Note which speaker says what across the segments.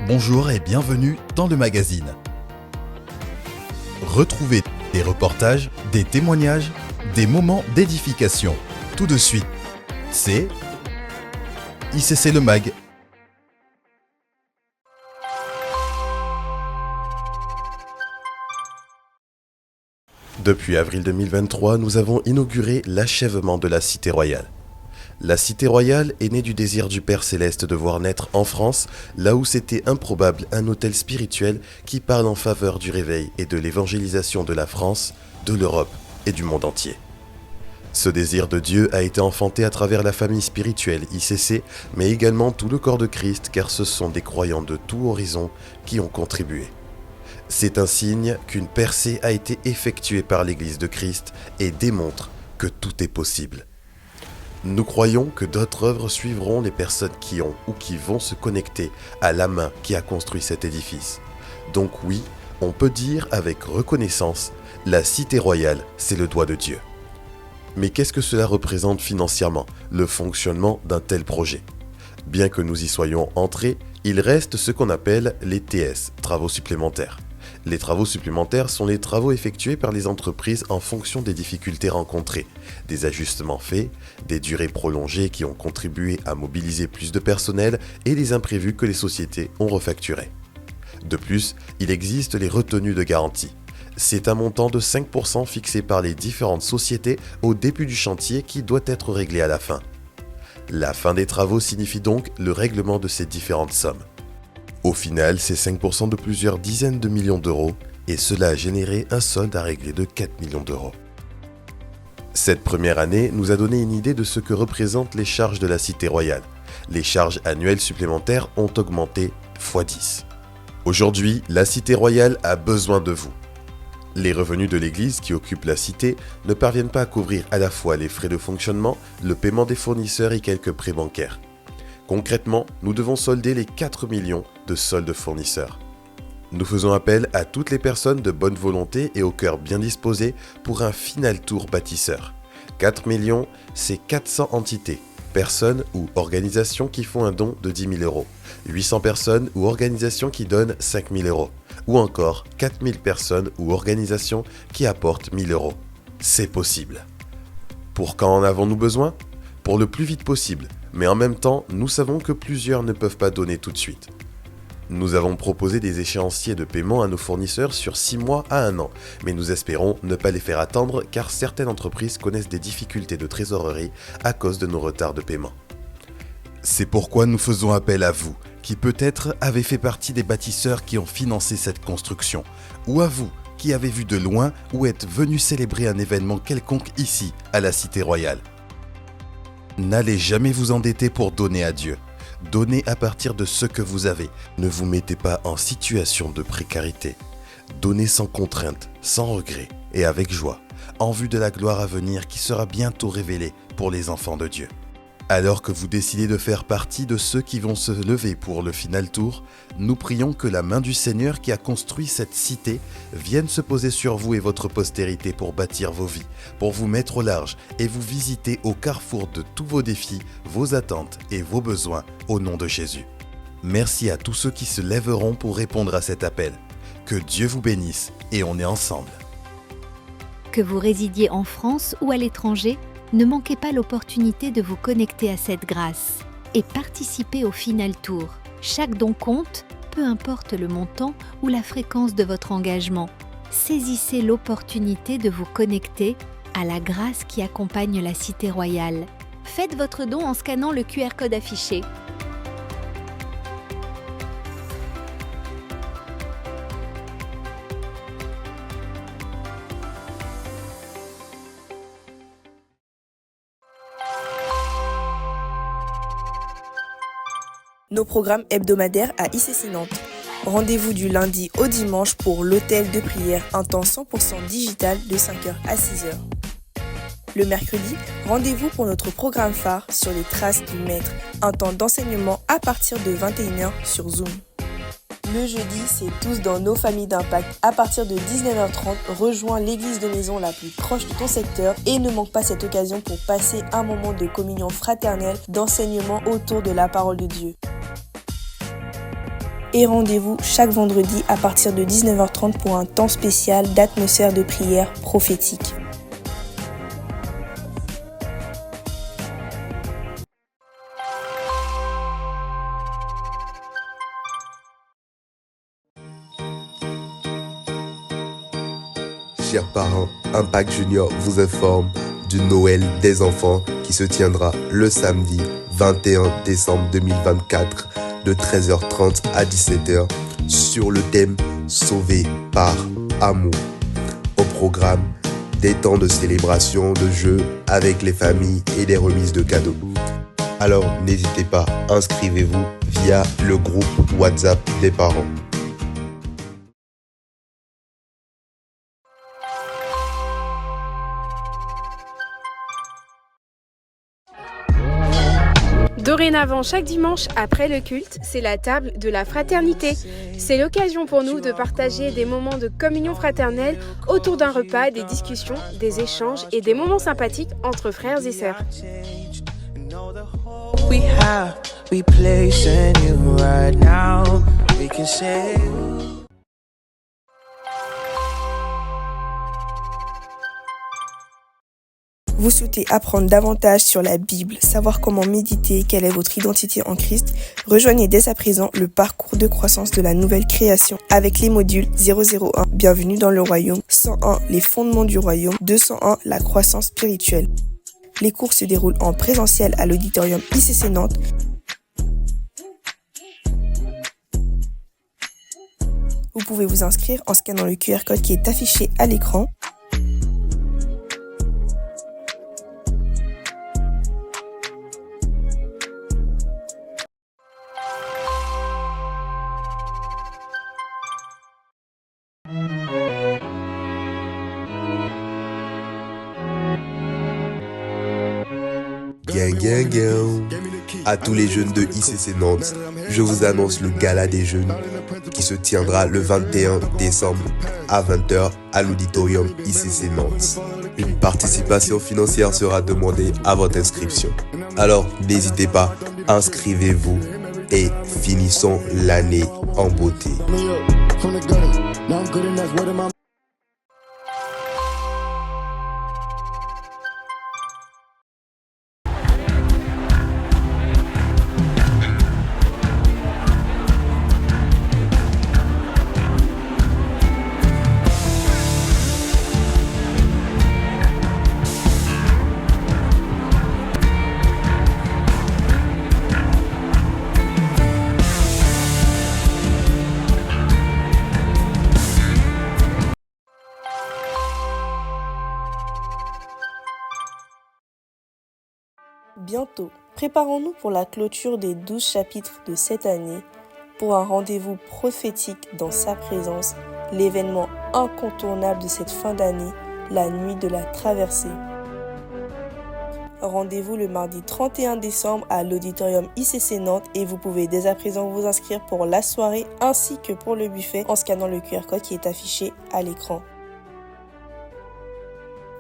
Speaker 1: Bonjour et bienvenue dans le magazine. Retrouvez des reportages, des témoignages, des moments d'édification. Tout de suite, c'est ICC Le Mag.
Speaker 2: Depuis avril 2023, nous avons inauguré l'achèvement de la Cité Royale. La Cité Royale est née du désir du Père Céleste de voir naître en France, là où c'était improbable, un hôtel spirituel qui parle en faveur du réveil et de l'évangélisation de la France, de l'Europe et du monde entier. Ce désir de Dieu a été enfanté à travers la famille spirituelle ICC, mais également tout le corps de Christ, car ce sont des croyants de tout horizon qui ont contribué. C'est un signe qu'une percée a été effectuée par l'Église de Christ et démontre que tout est possible. Nous croyons que d'autres œuvres suivront les personnes qui ont ou qui vont se connecter à la main qui a construit cet édifice. Donc oui, on peut dire avec reconnaissance, la Cité Royale, c'est le doigt de Dieu. Mais qu'est-ce que cela représente financièrement, le fonctionnement d'un tel projet ? Bien que nous y soyons entrés, il reste ce qu'on appelle les TS, travaux supplémentaires. Les travaux supplémentaires sont les travaux effectués par les entreprises en fonction des difficultés rencontrées, des ajustements faits, des durées prolongées qui ont contribué à mobiliser plus de personnel et des imprévus que les sociétés ont refacturés. De plus, il existe les retenues de garantie. C'est un montant de 5% fixé par les différentes sociétés au début du chantier qui doit être réglé à la fin. La fin des travaux signifie donc le règlement de ces différentes sommes. Au final, c'est 5% de plusieurs dizaines de millions d'euros et cela a généré un solde à régler de 4 millions d'euros. Cette première année nous a donné une idée de ce que représentent les charges de la Cité Royale. Les charges annuelles supplémentaires ont augmenté x10. Aujourd'hui, la Cité Royale a besoin de vous. Les revenus de l'Église qui occupe la cité ne parviennent pas à couvrir à la fois les frais de fonctionnement, le paiement des fournisseurs et quelques prêts bancaires. Concrètement, nous devons solder les 4 millions de soldes fournisseurs. Nous faisons appel à toutes les personnes de bonne volonté et au cœur bien disposé pour un final tour bâtisseur. 4 millions, c'est 400 entités, personnes ou organisations qui font un don de 10 000 euros, 800 personnes ou organisations qui donnent 5 000 euros, ou encore 4 000 personnes ou organisations qui apportent 1 000 euros. C'est possible. Pour quand en avons-nous besoin ? Pour le plus vite possible, mais en même temps, nous savons que plusieurs ne peuvent pas donner tout de suite. Nous avons proposé des échéanciers de paiement à nos fournisseurs sur 6 mois à 1 an, mais nous espérons ne pas les faire attendre car certaines entreprises connaissent des difficultés de trésorerie à cause de nos retards de paiement.
Speaker 1: C'est pourquoi nous faisons appel à vous, qui peut-être avez fait partie des bâtisseurs qui ont financé cette construction, ou à vous qui avez vu de loin ou êtes venus célébrer un événement quelconque ici, à la Cité Royale. N'allez jamais vous endetter pour donner à Dieu. Donnez à partir de ce que vous avez.
Speaker 2: Ne vous mettez pas en situation de précarité. Donnez sans contrainte, sans regret et avec joie,
Speaker 1: en vue de la gloire à venir qui sera bientôt révélée pour les enfants de Dieu. Alors que vous décidez de faire partie de ceux qui vont se lever pour le final tour, nous prions que la main du Seigneur qui a construit cette cité vienne se poser sur vous et votre postérité pour bâtir vos vies, pour vous mettre au large et vous visiter au carrefour de tous vos défis, vos attentes et vos besoins au nom de Jésus. Merci à tous ceux qui se lèveront pour répondre à cet appel. Que Dieu vous bénisse et on est ensemble.
Speaker 3: Que vous résidiez en France ou à l'étranger, ne manquez pas l'opportunité de vous connecter à cette grâce et participer au final tour. Chaque don compte, peu importe le montant ou la fréquence de votre engagement. Saisissez l'opportunité de vous connecter à la grâce qui accompagne la Cité Royale. Faites votre don en scannant le QR code affiché.
Speaker 4: Nos programmes hebdomadaires à ICC Nantes. Rendez-vous du lundi au dimanche pour l'hôtel de prière, un temps 100% digital de 5h à 6h. Le mercredi, rendez-vous pour notre programme phare sur les traces du maître, un temps d'enseignement à partir de 21h sur Zoom. Le jeudi, c'est tous dans nos familles d'impact. À partir de 19h30, rejoins l'église de maison la plus proche de ton secteur et ne manque pas cette occasion pour passer un moment de communion fraternelle, d'enseignement autour de la parole de Dieu. Et rendez-vous chaque vendredi à partir de 19h30 pour un temps spécial d'atmosphère de prière prophétique.
Speaker 2: Chers parents, Impact Junior vous informe du Noël des enfants qui se tiendra le samedi 21 décembre 2024 de 13h30 à 17h sur le thème Sauvé par amour. Au programme, des temps de célébration, de jeux avec les familles et des remises de cadeaux. Alors n'hésitez pas, inscrivez-vous via le groupe WhatsApp des parents.
Speaker 5: Dorénavant, chaque dimanche après le culte, c'est la table de la fraternité. C'est l'occasion pour nous de partager des moments de communion fraternelle autour d'un repas, des discussions, des échanges et des moments sympathiques entre frères et sœurs.
Speaker 4: Vous souhaitez apprendre davantage sur la Bible, savoir comment méditer, quelle est votre identité en Christ? Rejoignez dès à présent le parcours de croissance de la nouvelle création avec les modules 001, Bienvenue dans le royaume, 101, les fondements du royaume, 201, la croissance spirituelle. Les cours se déroulent en présentiel à l'auditorium ICC Nantes. Vous pouvez vous inscrire en scannant le QR code qui est affiché à l'écran.
Speaker 2: Gang, gang, gang. À tous les jeunes de ICC Nantes, je vous annonce le gala des jeunes qui se tiendra le 21 décembre à 20h à l'auditorium ICC Nantes. Une participation financière sera demandée à votre inscription. Alors n'hésitez pas, inscrivez-vous et finissons l'année en beauté.
Speaker 4: Bientôt, préparons-nous pour la clôture des 12 chapitres de cette année, pour un rendez-vous prophétique dans sa présence, l'événement incontournable de cette fin d'année, la nuit de la traversée. Rendez-vous le mardi 31 décembre à l'auditorium ICC Nantes et vous pouvez dès à présent vous inscrire pour la soirée ainsi que pour le buffet en scannant le QR code qui est affiché à l'écran.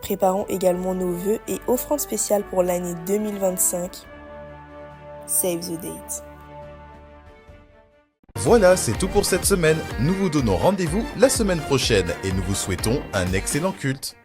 Speaker 4: Préparons également nos vœux et offrandes spéciales pour l'année 2025. Save the date.
Speaker 1: Voilà, c'est tout pour cette semaine. Nous vous donnons rendez-vous la semaine prochaine et nous vous souhaitons un excellent culte.